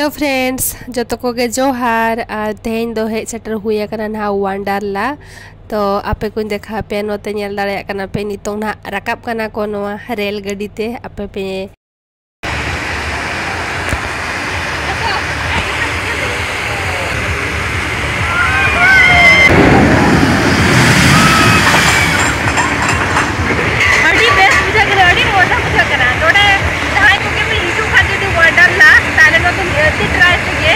Hello friends जतो को गे जोहार तेहेन दो हेज सेटर हुई करना ना वंडरला तो आपे को देखा पे नोते नेल दाड़े करना पे नितों ना रकाब करना को नोआ रेल गाड़ी ते आपे पे अड़ी बेस्ट बुझा करे अड़ी मोटा बुझा करा नोडे जहां को के भी यूट्यूब खाते दी वंडरला ताले नो तुम यति ट्राई किए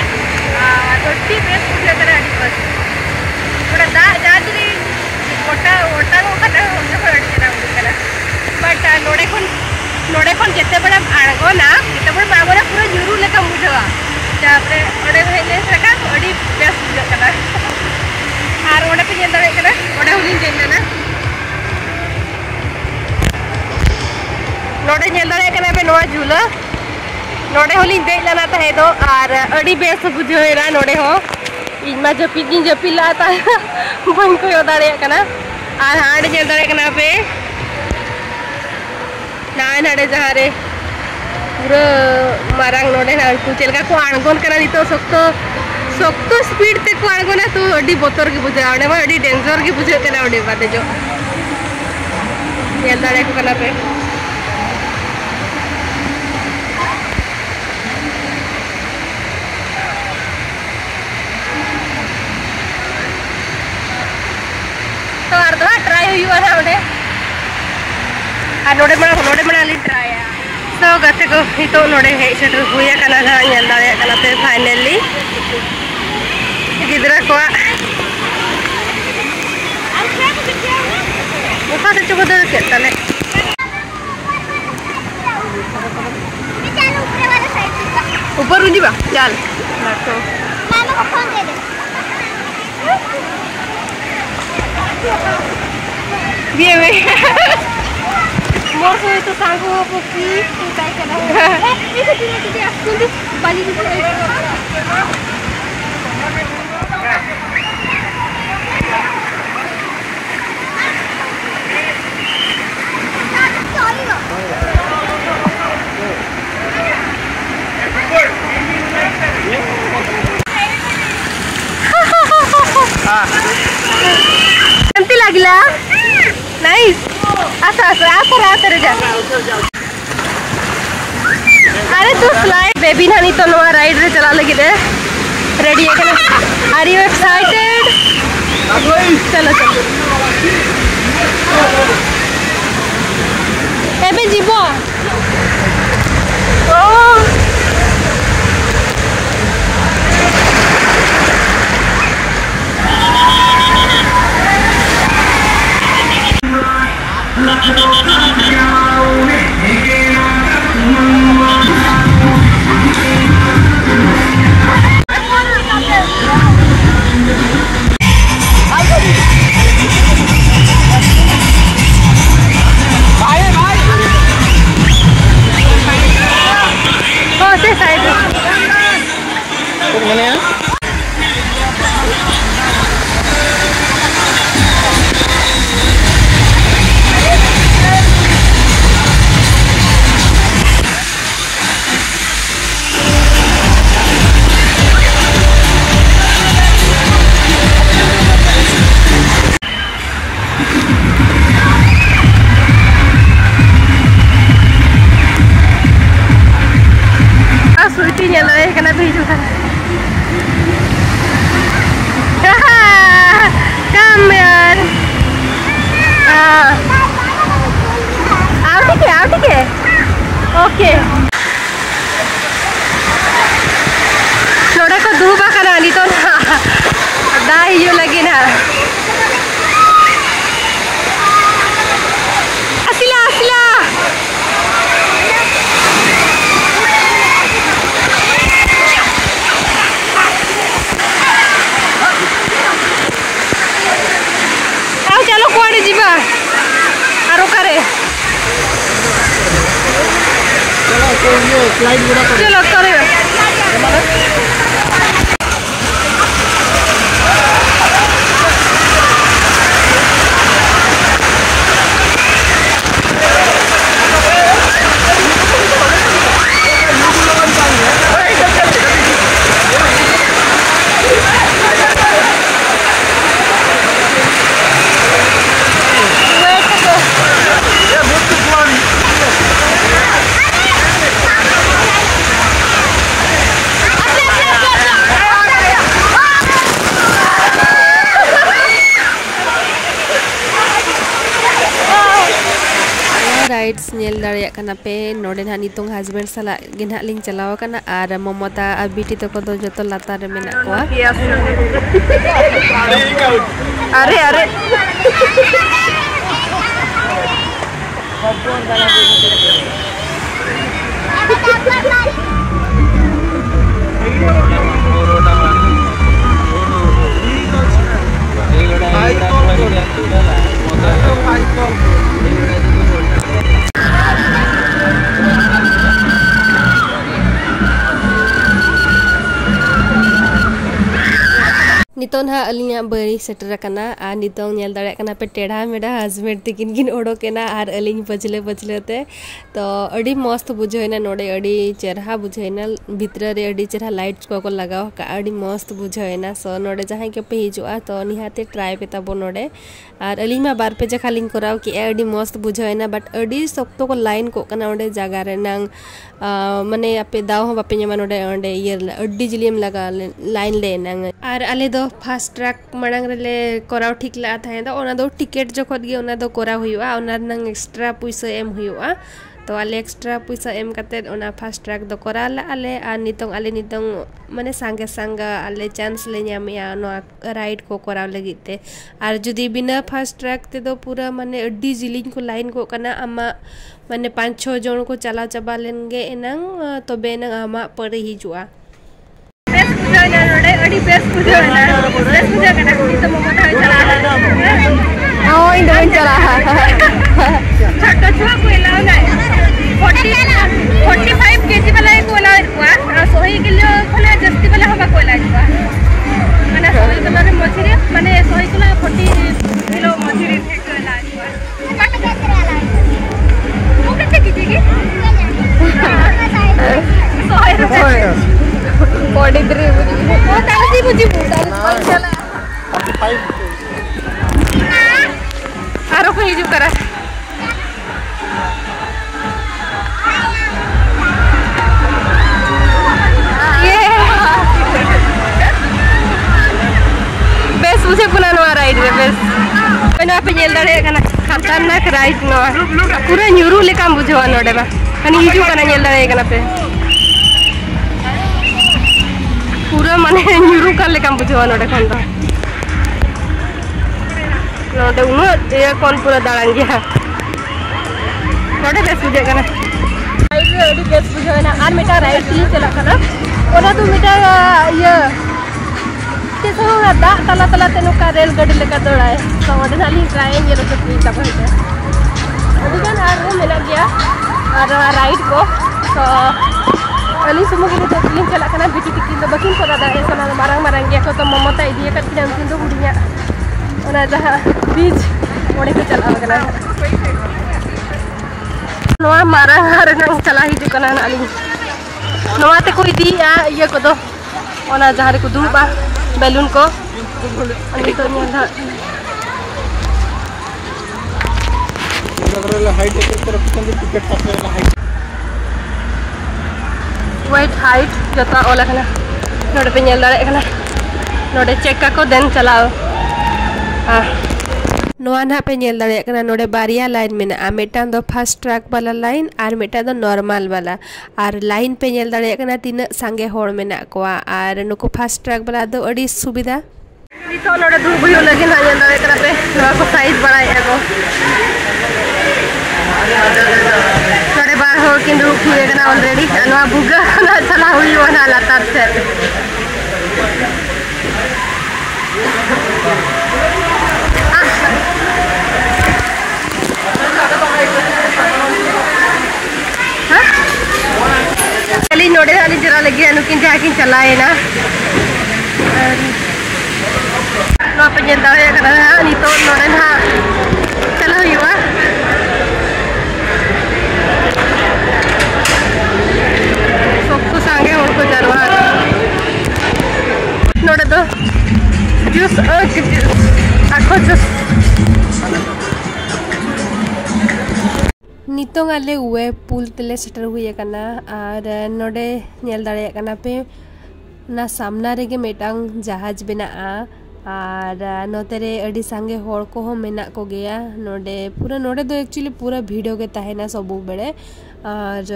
अड़ी बेस्ट बुझा करे अड़ी बस थोड़ा दा जादरी ओटा ओटा को खाता हमने पर अड़ी ना बुझा बट नोडे कोन केते बड़ा आगो ना केते बड़ा बागोरा पूरा जुरू लेका बुझवा तापरे ओडे हेले सका अड़ी बेस्ट बुझा करा आर ओडे पे जेंदरे करे ओडे हुलिन जेंदे ना नोडे नेलदारे कना पे नोआ झूला नोडे होली दे लाना तहे दो और अड़ी बेस बुझेरा नोडे हो इमा जपिला ता बन को योदारे कना और हाड नेलदारे कना पे नाय नाडे जहारे पूरा मारांग नोडे ना चलका को आणगोन कना नितो सख्तो स्पीड ते को आणगोना तो अड़ी बोतर की बुझे आडे मा अड़ी डेंजर की बुझे कना अड़ी बाते जो नेलदारे को कना पे तो अर्धा ट्राई हुई वाला उन्हें नोडे मना ली ट्राई तो गते को हितो नोडे हे सेटर हुई कना ना नेल दाड़े कना पे फाइनली गिदरा को मुखा से चुप दे के तले ऊपर उंजी बा चल तो मामा को फोन दे दे Bien, morso itu sanggup apa sih? Kita kena. Itu dia. Tunggu balik dulu. Nanti lagi lah. Nice. Asa रे जा. अरे तू स्लाइड बेबी नानी तो नवा राइड रे चला लगी दे. रेडी है क्या? Are you excited? चलो. एबे जीबो. ओके थोड़ा को धूप करानी तो ना दाई यो लगी ना असिला आओ चलो कुआड़े जीवा आरो करे चलो करे साइड्स नेल दाड़िया कना पे नोडे ना नितोंग हस्बैंड साला गिनहा लिंग चलाव कना आर ममता आर बिटी तको दो जतो लातार रे मेना कोआ अरे अरे नितों हा अलिया बरी सेटर कना आ नितों नेल दाड़े कना पे टेढ़ा मेढ़ा हस्बैंड तिकिन किन ओडोकेना आर अलिंग पछले पछलेते तो अड़ी मस्त बुझेना नोडे अड़ी चेहरा बुझेना भितर रे अड़ी चेहरा लाइट्स को लगाव का अड़ी मस्त बुझेना सो नोडे जहां के पे हिजुआ तो निहाते ट्राई पे तबो नोडे आर अलिंग मा बार पे जखा लिंग कराव कि अड़ी मस्त बुझेना बट अड़ी सख्तो को लाइन को कना ओडे जगह रे नंग माने आपे दाव हो बापे न्यामा नोडे ओडे ये अड़ी जिलियम लगा लाइन ले नंग आर आले दो फास्ट ट्रैक मड़ांग रेले कराव ठीक ला था ओना दो टिकेट जखत गे ओना दो कराव हुआ ओना नंग एक्स्ट्रा पैसा एम हुआ तो आले एक्स्ट्रा पैसा एम कते ओना फास्ट ट्रैक दो कराला आले आ नितों आले नितों माने सांगे सांगा आले चांस ले न्यामिया नो राइड को कराव लगिते आर जुदी बिना फास्ट ट्रैक ते दो पूरा माने अड्डी जिलिंग को लाइन को कना आमा माने 5-6 जन को चला चबा लेनगे एनंग तो बेनंग आमा पर हिजुआ बेस बुझाना नोडे अड़ी बेस बुझाना कना तो ममता चला ओ इंडोन चला छोटा छुआ को लाव ना 45 केजी वाला को लाव हुआ सोही किलो खले जस्ती वाला हवा को लाव माने सोही किलो रे मछरी माने सोही किलो 40 किलो मछरी थे को लाव कट कट लाव वो कितने की की सोही रुपए 43 वो ताली बुझी चला 45 आरो को हिजू करा बेस मुझे पुनानवा राइड रे बेस मैंने पे नेल दाड़े कना खतरनाक राइड नो पूरा न्यूरू लेका बुझवा नोडे बा कनी हिजू कना नेल दाड़े कना पे पूरा माने न्यूरू का लेका बुझवा नोडे खन दो नोडे उनो ये कौन पूरा दाड़ान गया नोडे बेस बुझे कना राइड रे अडी बेस बुझवाना आर मेटा राइड ती चला कना ओना तो मेटा ये के सो दा तला तला तेनु का रेल गाड़ी लेका दौड़ाए तो ओडे नाली ट्राई ये तो प्लीज तब है अभी kan आर वो मिला गया और राइड को तो अली सुमो के तो क्लीन चला कना बिटी टिकिन तो बकिन पड़ा दा ऐसा ना मारंग मारंग गया तो ममता इदिया का किन किन तो बुढ़िया ओना जहां बीच ओडे के चला कना नोआ मारंग मारंग चला ही जो कना अली नोआ ते कोई दिया ये को दो ओना जहां रे को दुबा बैलून को अली तो न्या हाइट एक तरफ टिकट पास हाइट वेट हाइट जता ओला कना नोडे पे नेल दाड़े कना नोडे चेक का को देन चलाओ हां नोआ ना पे नेल दाड़े कना नोडे बारिया लाइन में आ मेटान दो फास्ट ट्रैक वाला लाइन आर मेटा दो नॉर्मल वाला आर लाइन पे नेल दाड़े कना तीन संगे होड़ मेना कोआ आर नुको फास्ट ट्रैक वाला दो अड़ी सुविधा नितो नोडे दू बुयो लगे ना नेल दाड़े कना पे नोआ को साइज बढ़ाए एगो नोडे बार हो किन रुक हुए कना ऑलरेडी नोआ बुगा ना चला हुई वाला लातार से अली नोडे वाली जरा लगी अनुकिन जाकिन चलाए ना नो पे जंदा है करा नी तो नोडे ना चला हुआ सबको सांगे उनको जरवा नोडे दो जूस आखो जूस नितों आले हुए पुल तले सेटर हुए कना और नोडे नेल दाड़े कना पे ना सामना रेगे मेटांग जहाज बेना और नोतेरे अड़ी सांगे होड़ को हो मेना को गया नोडे पूरा नोडे दो एक्चुअली पूरा भिड़ो के तहेना सबु बेड़े और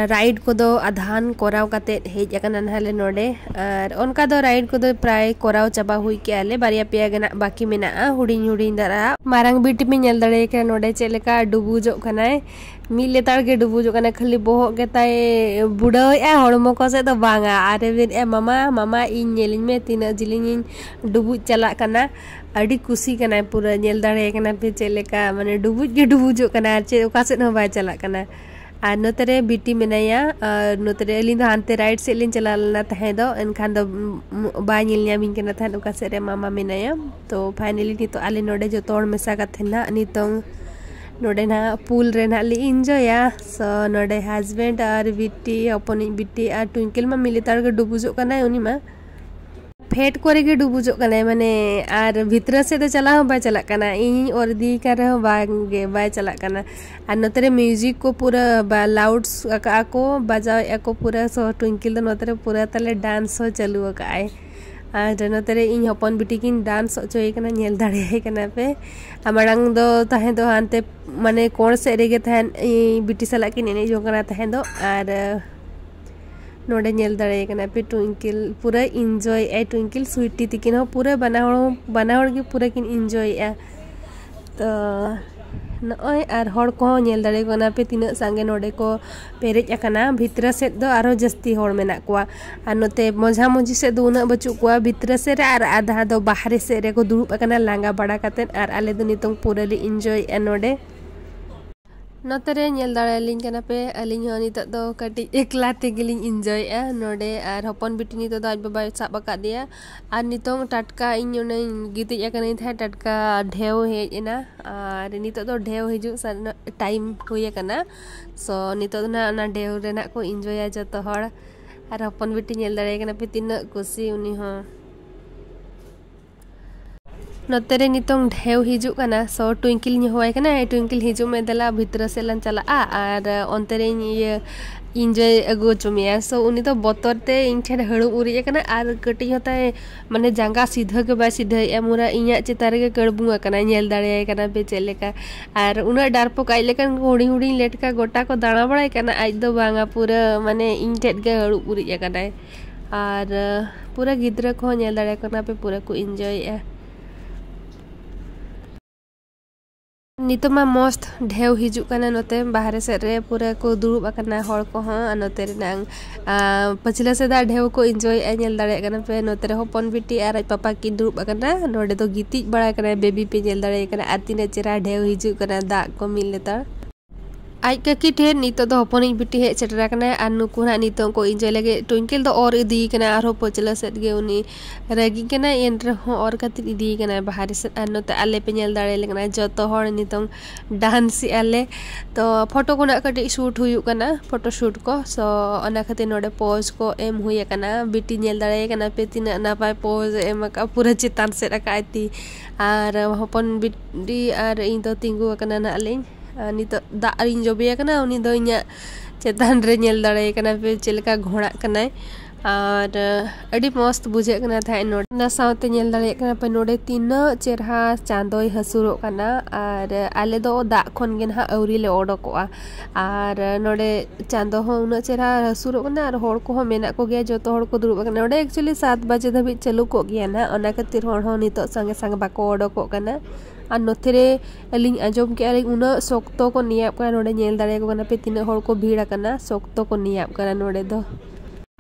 राइड को दो आधान कोराव काते हेज अकना नहाले नोडे और उनका दो राइड को दो प्राय कोराव चाबा हुई के आले बारिया पिया गना बाकी मेना हुडिंग हुडिंग दारा मारंग बीटी में नेल दड़े के नोडे चेलेका डुबुजो कनाय मी लेतार के डुबुजो कना खाली बोहो के ताए बुढ़ो ए हड़मो को से तो बांगा आरे बिन ए मामा मामा इन नेलिन में तीना जिलिन डुबु चला कना अड़ी कुसी कना पूरा नेल दड़े कना पे चेलेका माने डुबुज के डुबुजो कना चे ओका से न बाय चला कना और नोतरे बीटी मेनाया और नोतरे अली दो हानते राइट से लिन चला लना तहे दो एनखान दो बाय नीलनिया बिन के नथान ओका से रे मामा मेनाया तो फाइनली नी तो आले नोडे जो तोड़ मेसा कथे ना नितों नोडे ना पूल रे ना ली एंजॉया सो नोडे हस्बैंड और बीटी अपनी बीटी और ट्विंकल मा मिली तार के डुबुजो कना उनी मा फेट करे के डुबुजो कना माने और भीतर से तो चला हो बाय चला कना इन और दी कर बागे बाय चला कना और नोतरे म्यूजिक को पूरा लाउड्स का को बजाओ को पूरा सो ट्विंकल दो नोतरे पूरा तले डांस हो चालू काए और नोतरे इन हपन बिटी किन डांस चोय कना नेल दाड़े कना पे मांग दो तहे दो हानते माने कोण से रेगे तहन बिटी सला किन एने जो कना तहे दो और नोडे नेल दाड़े कना पे ट्विंकल पूरा एंजॉय ए ट्विंकल स्वीटी तिकिन हो पूरा बनावड़ के पूरा किन एंजॉय ए तो नय और हड़ को नेल दाड़े कना पे तीना सांगे नोडे को पेरेज अकना भीतर से दो आरो जस्ती हड़ मेना कोआ और नोते मजा मजी से दो उना बचु कोआ भीतर से रे और आधा दो बाहर से रे को दुरुब अकना लांगा बड़ा काते और आले दो नितों पूरा ली एंजॉय ए नोडे नोतरे नेल दाड़े लिन कना पे अलिन हो नितो दो कटी एकला तेगिलिन एंजॉय ए नोडे और हपन बिटी नितो दो आज बाबा साब का दिया और नितो टटका इन ओने गिति अकनी था टटका ढेव हेज एना और नितो दो ढेव हिजु टाइम हुई कना सो नितो ना ढेव रेना को एंजॉय जतो हड़ और हपन बिटी नेल दाड़े कना पे तीना कुसी उनी हो नोतरे नितों ढेव हिजु कना सो ट्विंकल होय कना ट्विंकल हिजु में दला भीतर से लन चला और अंतरे ये एंजॉय अगो चुमिया सो उनी तो बतर ते इन ठेन हड़ू उरी कना और कटी होता है माने जांगा सीधा के बा सीधा एमुरा इया चितार के कड़बुआ कना नेल दाड़े कना पे चलेका और उना डारपो काई लेकन हुडी हुडी लेटका गोटा को दाणा बड़ाय कना आज दो बांगा पूरा माने इन ठेन के हड़ू उरी कना और पूरा गिद्रा को नेल दाड़े कना पे पूरा को एंजॉय नितो मा मस्त ढेव हिजु कना नोते बाहर से रे पूरा को दुरुब अकना हड़ को हां नोते रेनांग पछिला से दा ढेव को एंजॉय नेल दाड़े कना पे नोते रे हपन बिटी और पापा की दुरुब अकना नोडे तो गिति बड़ा कना बेबी पे नेल दाड़े कना आतिने चेरा ढेव हिजु कना दा को मिल लेता आज काकी ठेर नितो दो हपन बिटी हे चेटरा कना और नुकु ना नितो को एंजॉय लगे ट्विंकल दो और इदी कना और पछिला से गे उनी रगी कना एन रे हो और कति इदी कना बाहर से नोते आले पे नेल दाड़े लेकना जतो हड़ नितो डांस आले तो फोटो को ना कटी शूट हुयु कना फोटो शूट को सो अना खातिर नोडे पोज को एम हुई कना बिटी नेल दाड़े कना पे तीना नापाय पोज एम का पूरा चितान से रखाती और हपन बिटी और इन तो तिंगु कना ना लें नितो दारिन जोबिया कना उनी दो इया चेतान रे नेल दाड़े कना पे चेलका घोड़ा कना और अड़ी मस्त बुझे कना था नोडे ना सावते नेल दाड़े कना पे नोडे तीना चेरहा चांदोय हसुरो कना और आले दो दा खन गे ना औरी ले ओडोकोआ और नोडे चांदो हो उना चेरहा हसुरो कना और होड़ को मेना को गया जतो होड़ को दुरुब कना नोडे एक्चुअली 7 बजे धाबी चालू को गया ना ओना खातिर होड़ हो नितो संगे संग बाको ओडोको कना और नोथेरे अलिंग आजम के अलिंग उना सोक्तो को नियाब कना नोडे नेल दाड़े को कना पे तीना होड़ को भीड़ कना सोक्तो को नियाब कना नोडे दो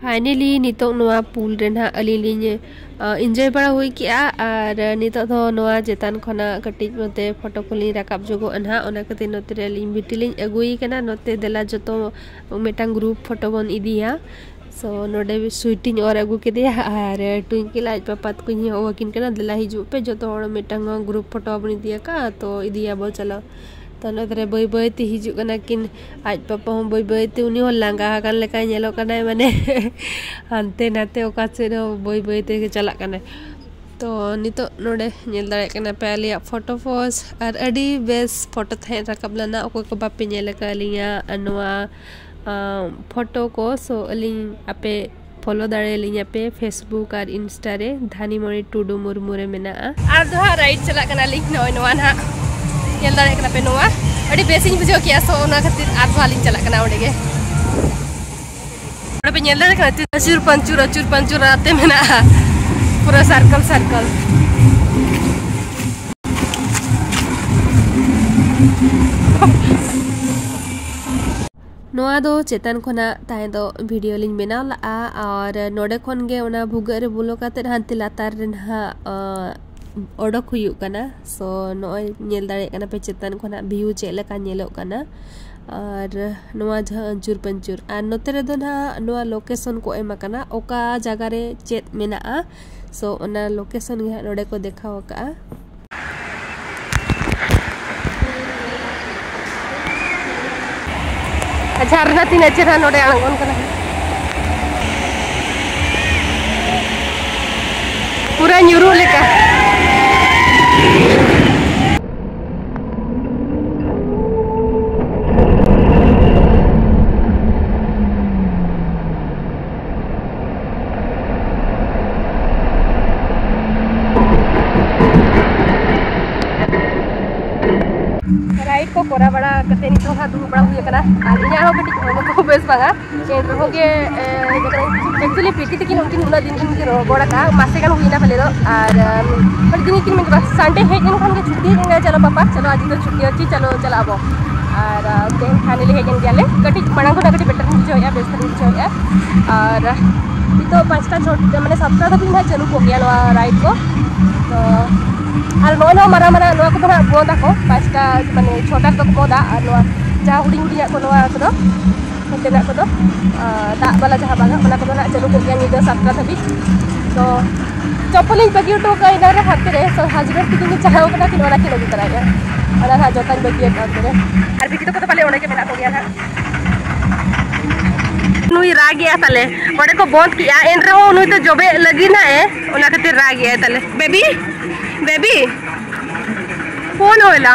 फाइनली नितो नोआ पूल रे ना अलिलिंग एंजॉय बड़ा हुई किया और नितो दो नोआ जेतान खना कटी नोते फोटो को ली राकाब जोगो अनहा ओना कते नोते रे लिंग बिटिलिंग अगुई कना नोते देला जतो मेटांग ग्रुप फोटो बन इदिया सो नोडे स्वीटिंग और अगू के दिया और ट्विंकल आज पापा को वकिन कना दिला हिजु पे जो तो मेटांग ग्रुप फोटो बन दिया का तो इदिया बो चलो तो नोते बै बै ते हिजु कना किन आज पापा हम बै बै ते उनी हो लांगा कन लेका नेलो कना माने हानते नाते ओका से बै बै ते चला कना तो नितो नोडे नेल दाड़े कना पे आलिया फोटो पोज और अडी बेस फोटो थे राकाब लना ओको को बापे नेल का लिया अनवा फोटो को सो अलिंग आपे फॉलो दाड़े लिया पे फेसबुक और इंस्टा रे धानीमणि टुडू मुर्मू रे मेना आर दो हा राइट चला कना लिंक नय नवा ना येल दाड़े कना पे नवा अड़ी बेसिंग बुझो किया सो ओना खातिर आर दो लिंक चला कना ओडे गे ओडे पे येल दाड़े कना अचूर पंचूर आते मेना पूरा सर्कल नोआ दो चेतन खोना ताहे दो वीडियो लिंग बनाव ला और नोडे खोन गे ओना भुगा रे बोलो काते हांति लातार रे ना ओडोक हुयु कना सो नोय नेल दाड़े कना पे चेतन खोना व्यू चे लेका नेलो कना और नोआ अंचूर पंचूर और नोते रे दो ना नोआ लोकेशन को एमा कना ओका जगह रे चेत मेना सो ओना लोकेशन गे नोडे को देखाव का झरना तीन चेहरा नोडे आंगन कना पूरा न्यूरू लेका राइट को कोरा बड़ा कते नि तो दू बड़ा हुई कना और इया हो कटी को बेस बागा एन रहो के एक्चुअली पीटी की उनकी उना दिन की गोड़ा का मासे का हुई ना पहले तो और पर दिन की में बस संडे है जन खान के छुट्टी है चलो पापा चलो आज तो छुट्टी अच्छी चलो चलाबो और देन खाने ले हेजन गेले कटी बड़ा को कटी बेटर जो या बेस जो या और तो पांचटा छोटे माने सप्ताह तक ना चलू को गया राइड को तो और नो मारा मारा नो को ना बोदा को पांचटा माने छोटा तक बोदा और नो जा हुडी हुडी को नो को तेना को दा वाला जहां बागा ओना को ना चलू को गया निदा सप्ताह तक तो चप्पल बगी तो का इधर हाथ रे सो हस्बैंड की दिन चाहो कना कि ओना के लगी तरह ओना हा जोता बगी काम करे और बिकी तो पहले ओना के मेना को गया था नुई राग गया तले ओडे को बंद किया एन रहो नुई तो जबे लगी ना है ओना खातिर राग गया तले बेबी कौन होला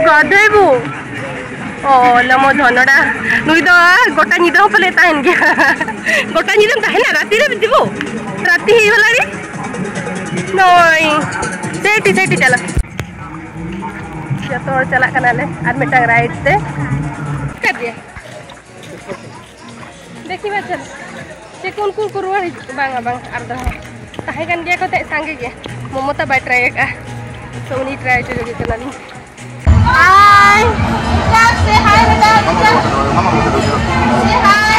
गदेबू ओ लमो धनडा नुई तो गोटा निदा हो पले ताइन गया गोटा निदा ताहे ना राती रे बिदिबो राती ही वाला रे नोई सेटी चला जतो चला कनाले आर मेटा राइट से कर दिया देखी बा चल से कौन रुआ बांगा बांग आर दो ताहे kan dia ko te sange ge momota bai try ka so uni try to lagi kanali hi say hi beta say hi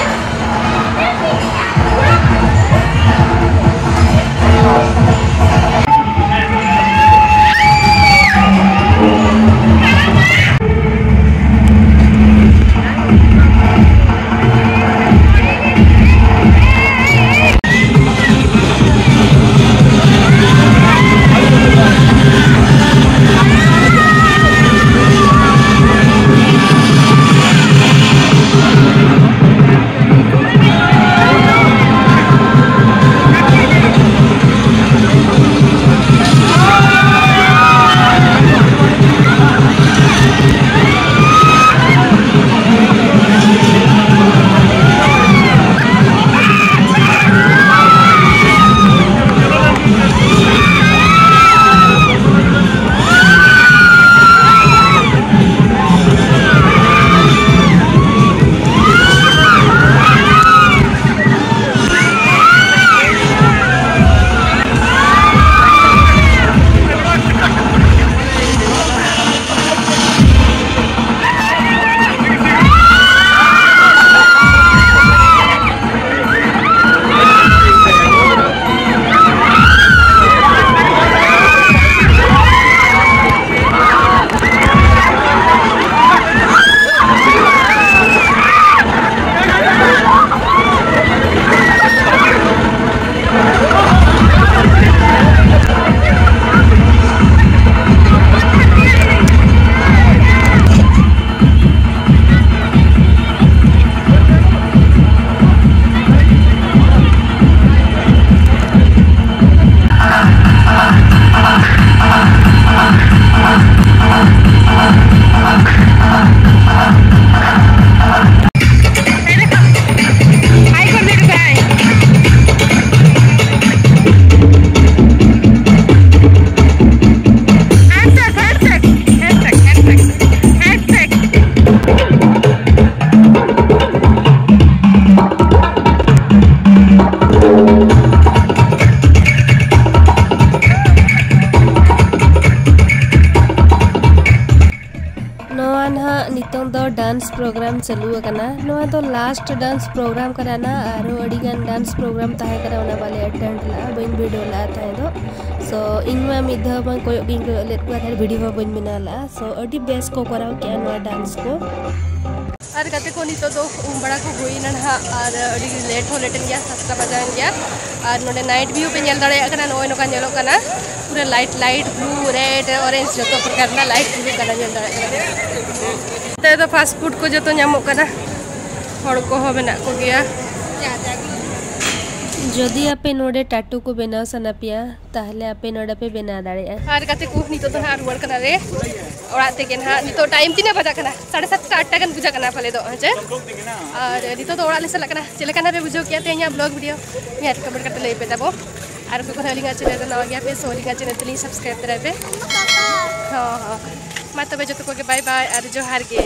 नितों दो डांस प्रोग्राम चालू करना नोआ तो लास्ट डांस प्रोग्राम कराना आरो अडिगान डांस प्रोग्राम ताहे करा ओना बाले अटेंड ला बइन वीडियो ला ताहे दो सो इनमा मिधा बन कोयो गिन को लेट को थार वीडियो बइन मिनाला सो अडी बेस को कराव के नोआ डांस को और गाते को नितो दो बड़ा को हुई नहा और अडी लेट हो लेटन गया 7 बजान गया और नोडे नाइट व्यू पे नेल दाड़े कना नोय नोका नेलो कना पूरा लाइट ब्लू रेड ऑरेंज जो तो प्रकार ना लाइट ब्लू कना नेल दाड़े ते तो फास्ट फूड को जो तो नामो कना हड़ को हो मेना को गया जदि आपे नोडे टाटू को बेना सना पिया ताहले आपे नोडे पे बेना दाड़े और गाते को नितो तो हार वर्क कना रे ओड़ा ते केन हा नितो टाइम तिने बजा कना 7:30 8 गन बुझा कना फले दो हचे और नितो तो ओड़ा ले सला कना चले कना रे बुझो किया ते या ब्लॉग वीडियो या कमेंट करते ले पे तबो और को हलिंगा चैनल ना गया पे सोलिंगा चैनल तली सब्सक्राइब करे पे हां हां मा तबे जतो को के बाय बाय और जोहार गे।